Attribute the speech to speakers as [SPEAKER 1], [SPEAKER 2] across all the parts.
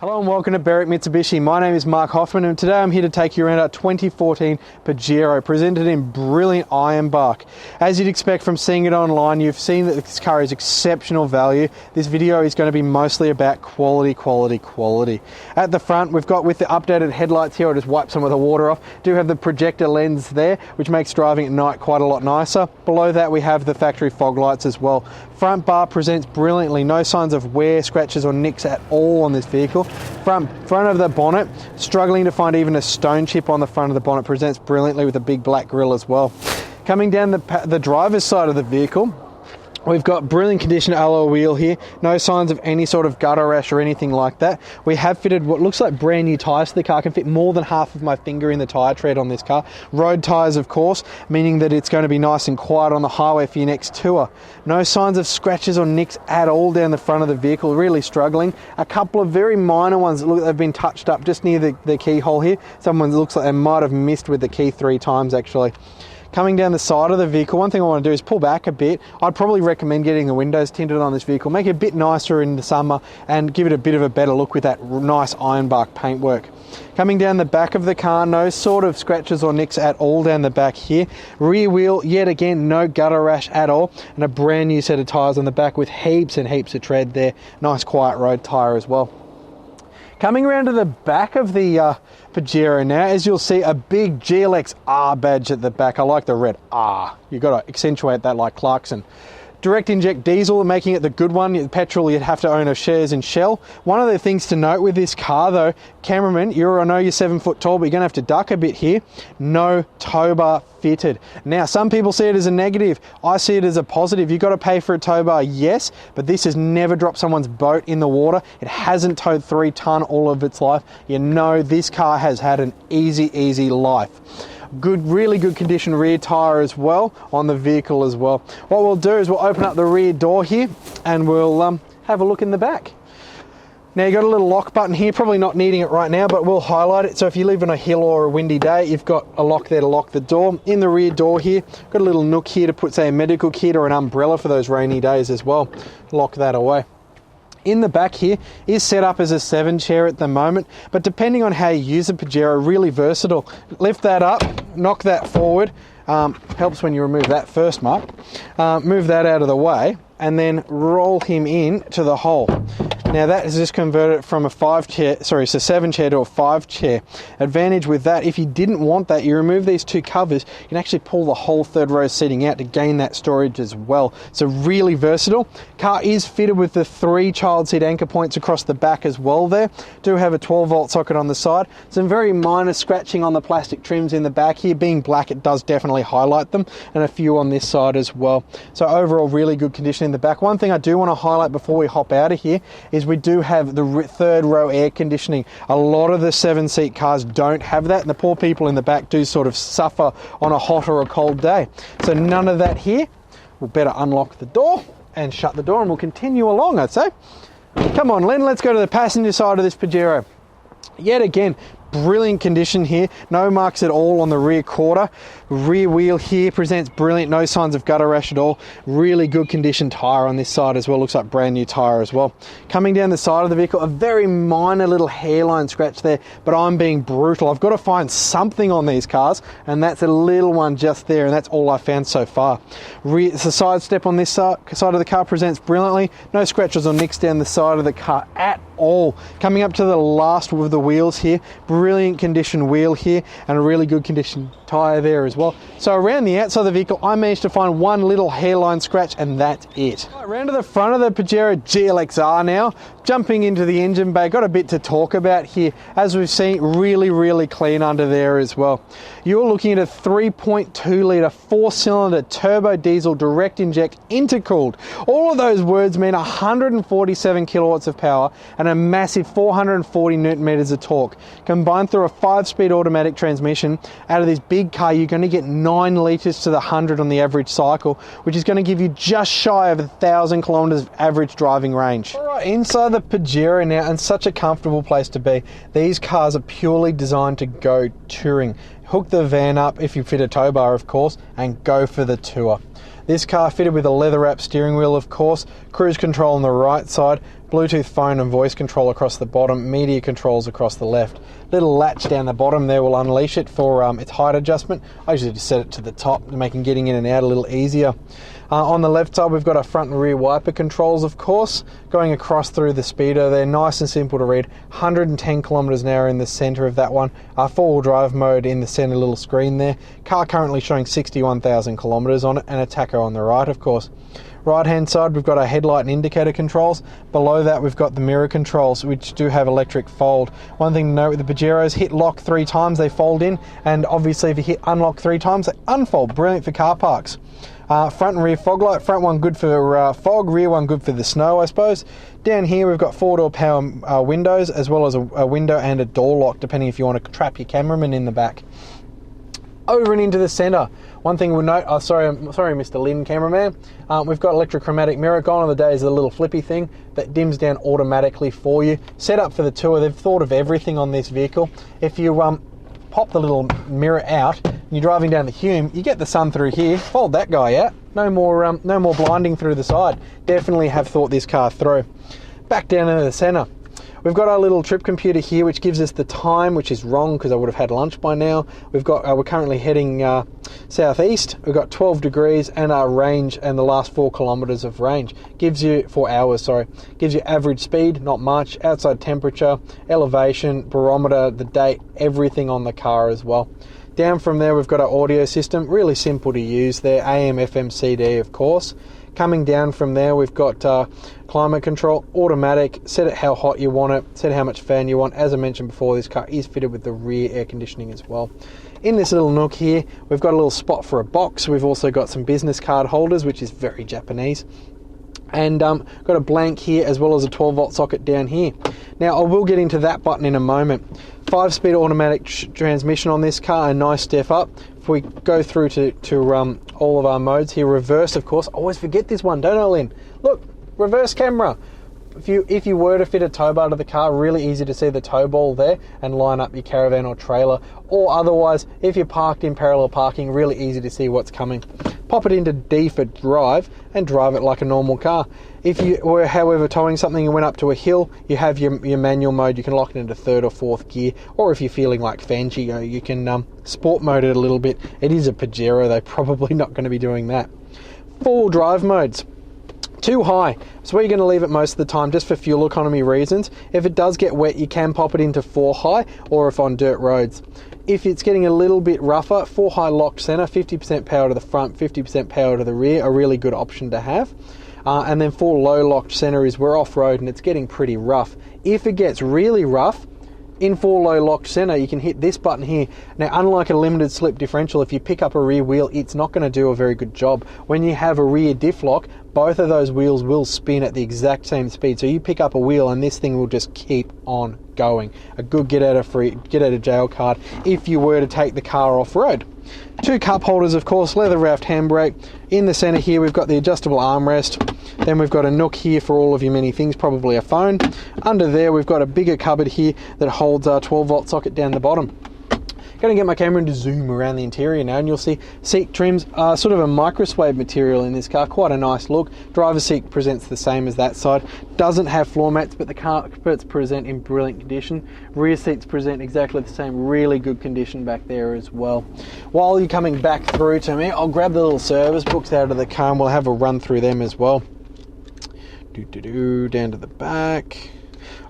[SPEAKER 1] Hello and welcome to Berwick Mitsubishi. My name is Mark Hoffman and today I'm here to take you around our 2014 Pajero, presented in brilliant ironbark. As you'd expect from seeing it online, you've seen that this car is exceptional value. This video is going to be mostly about quality. At the front, we've got with the updated headlights here, I'll just wipe some of the water off, do have the projector lens there, which makes driving at night quite a lot nicer. Below that we have the factory fog lights as well. Front bar presents brilliantly, no signs of wear, scratches or nicks at all on this vehicle. Front of the bonnet, struggling to find even a stone chip on the front of the bonnet, presents brilliantly with a big black grille as well. Coming down the driver's side of the vehicle, we've got brilliant condition alloy wheel here, no signs of any sort of gutter rash or anything like that. We have fitted what looks like brand new tyres to the car. I can fit more than half of my finger in the tyre tread on this car. Road tyres, of course, meaning that it's going to be nice and quiet on the highway for your next tour. No signs of scratches or nicks at all down the front of the vehicle, really struggling. A couple of very minor ones that look like they've been touched up just near the keyhole here. Someone looks like they might have missed with the key 3 times actually. Coming down the side of the vehicle, one thing I want to do is pull back a bit. I'd probably recommend getting the windows tinted on this vehicle, make it a bit nicer in the summer and give it a bit of a better look with that nice ironbark paintwork. Coming down the back of the car, no sort of scratches or nicks at all down the back here. Rear wheel, yet again, no gutter rash at all, and a brand new set of tyres on the back with heaps and heaps of tread there. Nice quiet road tyre as well. Coming around to the back of the Pajero now, as you'll see, a big GLX-R badge at the back. I like the red R. You've got to accentuate that like Clarkson. Direct inject diesel, making it the good one. Petrol, you'd have to own a shares in Shell. One of the things to note with this car though, cameraman, I know you're 7 foot tall, but you're gonna have to duck a bit here. No tow bar fitted. Now, some people see it as a negative. I see it as a positive. You've got to pay for a tow bar, yes, but this has never dropped someone's boat in the water. It hasn't towed 3 ton all of its life. You know this car has had an easy life. Really good condition rear tyre as well on the vehicle as well. What we'll do is we'll open up the rear door here and we'll have a look in the back. Now you've got a little lock button here, probably not needing it right now, but we'll highlight it. So if you live on a hill or a windy day, you've got a lock there to lock the door. In the rear door here, got a little nook here to put, say, a medical kit or an umbrella for those rainy days as well. Lock that away. In the back here is set up as a 7 chair at the moment, but depending on how you use a Pajero, really versatile. Lift that up, knock that forward, helps when you remove that first, Mark. Move that out of the way and then roll him in to the hole. Now that has just converted from a 7 chair to a 5 chair. Advantage with that, if you didn't want that, you remove these 2 covers, you can actually pull the whole 3rd row seating out to gain that storage as well. So really versatile. Car is fitted with the 3 child seat anchor points across the back as well there. Do have a 12 volt socket on the side. Some very minor scratching on the plastic trims in the back here. Being black, it does definitely highlight them, and a few on this side as well. So overall, really good condition in the back. One thing I do want to highlight before we hop out of here is we do have the 3rd row air conditioning. A lot of the 7-seat cars don't have that, and the poor people in the back do sort of suffer on a hot or a cold day. So none of that here. We'll better unlock the door and shut the door and we'll continue along, I'd say. Come on, Len, let's go to the passenger side of this Pajero. Yet again, brilliant condition here, no marks at all on the rear quarter. Rear wheel here presents brilliant, no signs of gutter rash at all. Really good condition tyre on this side as well, looks like brand new tyre as well. Coming down the side of the vehicle, a very minor little hairline scratch there, but I'm being brutal. I've got to find something on these cars, and that's a little one just there, and that's all I found so far. The side step on this side of the car presents brilliantly, no scratches or nicks down the side of the car at all. Coming up to the last of the wheels here, brilliant condition wheel here and a really good condition tyre there as well. So around the outside of the vehicle, I managed to find one little hairline scratch and that's it. Right, around to the front of the Pajero GLX-R now, jumping into the engine bay, got a bit to talk about here. As we've seen, really clean under there as well. You're looking at a 3.2 litre 4-cylinder turbo diesel direct inject intercooled. All of those words mean 147 kilowatts of power and a massive 440 newton meters of torque. Combined through a 5-speed automatic transmission, out of this big car you're going to get 9 litres to the 100 on the average cycle, which is going to give you just shy of 1,000 kilometres of average driving range. Alright, inside the Pajero now, and such a comfortable place to be. These cars are purely designed to go touring. Hook the van up, if you fit a tow bar of course, and go for the tour. This car fitted with a leather wrap steering wheel of course, cruise control on the right side, Bluetooth phone and voice control across the bottom, media controls across the left. Little latch down the bottom there will unleash it for its height adjustment. I usually just set it to the top, making getting in and out a little easier. On the left side, we've got our front and rear wiper controls, of course, going across through the speedo. They're nice and simple to read. 110 kilometers an hour in the center of that one. Our four-wheel drive mode in the center little screen there. Car currently showing 61,000 kilometers on it, and a tacho on the right, of course. Right hand side, we've got our headlight and indicator controls. Below that, we've got the mirror controls, which do have electric fold. One thing to note with the Pajeros, hit lock 3 times, they fold in, and obviously if you hit unlock 3 times, they unfold. Brilliant for car parks. Front and rear fog light. Front one good for fog, rear one good for the snow, I suppose. Down here we've got 4-door power windows, as well as a window and a door lock, depending if you want to trap your cameraman in the back. Over and into the center. One thing we'll note, sorry Mr. Lynn cameraman, we've got electrochromatic mirror. Gone are the days of the little flippy thing that dims down automatically for you. Set up for the tour. They've thought of everything on this vehicle. If you pop the little mirror out and you're driving down the Hume, you get the sun through here. Fold that guy out. No more blinding through the side. Definitely have thought this car through. Back down into the center. We've got our little trip computer here, which gives us the time, which is wrong because I would have had lunch by now. We've got we're currently heading southeast. We've got 12 degrees and our range, and the last 4 kilometers of range gives you 4 hours. Sorry, gives you average speed, not much. Outside temperature, elevation, barometer, the date, everything on the car as well. Down from there, we've got our audio system, really simple to use there. AM, FM, CD, of course. Coming down from there, we've got climate control, automatic, set it how hot you want it, set how much fan you want. As I mentioned before, this car is fitted with the rear air conditioning as well. In this little nook here, we've got a little spot for a box. We've also got some business card holders, which is very Japanese. And got a blank here, as well as a 12-volt socket down here. Now, I will get into that button in a moment. 5-speed automatic transmission on this car, a nice step up. If we go through to all of our modes here, reverse, of course. I always forget this one, don't I, Lynn? Look, reverse camera. If you were to fit a tow bar to the car, really easy to see the tow ball there and line up your caravan or trailer. Or otherwise, if you're parked in parallel parking, really easy to see what's coming. Pop it into D for drive and drive it like a normal car. If you were, however, towing something and went up to a hill, you have your manual mode. You can lock it into 3rd or 4th gear. Or if you're feeling like Fangio, you can sport mode it a little bit. It is a Pajero, they're probably not going to be doing that. 4-wheel drive modes. Too high, so where you're going to leave it most of the time, just for fuel economy reasons. If it does get wet, you can pop it into 4 high, or if on dirt roads. If it's getting a little bit rougher, 4 high locked center, 50% power to the front, 50% power to the rear, a really good option to have. And then 4 low locked center is we're off-road and it's getting pretty rough. If it gets really rough, in 4 low locked center, you can hit this button here. Now, unlike a limited slip differential, if you pick up a rear wheel, it's not going to do a very good job. When you have a rear diff lock, both of those wheels will spin at the exact same speed. So you pick up a wheel and this thing will just keep on going. A good get out of jail card if you were to take the car off road. 2 cup holders, of course, leather wrapped handbrake. In the center here, we've got the adjustable armrest. Then we've got a nook here for all of your many things, probably a phone. Under there, we've got a bigger cupboard here that holds our 12-volt socket down the bottom. Going to get my camera to zoom around the interior now, and you'll see seat trims are sort of a microswave material in this car. Quite a nice look. Driver's seat presents the same as that side. Doesn't have floor mats, but the carpets present in brilliant condition. Rear seats present exactly the same. Really good condition back there as well. While you're coming back through to me, I'll grab the little service books out of the car and we'll have a run through them as well. Down to the back.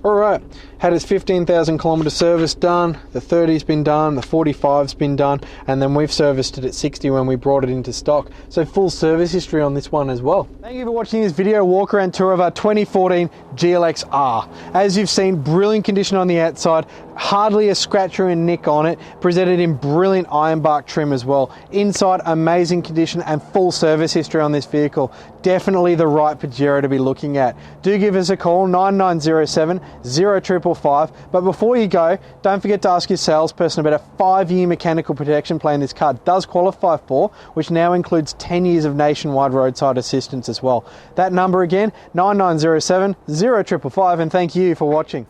[SPEAKER 1] Alright, had its 15,000 kilometre service done, the 30's been done, the 45's been done, and then we've serviced it at 60 when we brought it into stock. So full service history on this one as well. Thank you for watching this video walk around tour of our 2014 GLX-R. As you've seen, brilliant condition on the outside, hardly a scratch or a nick on it, presented in brilliant ironbark trim as well. Inside, amazing condition and full service history on this vehicle. Definitely the right Pajero to be looking at. Do give us a call, 9907 0555. But before you go, don't forget to ask your salesperson about a 5-year mechanical protection plan this car does qualify for, which now includes 10 years of nationwide roadside assistance as well. That number again, 9907 0555, and thank you for watching.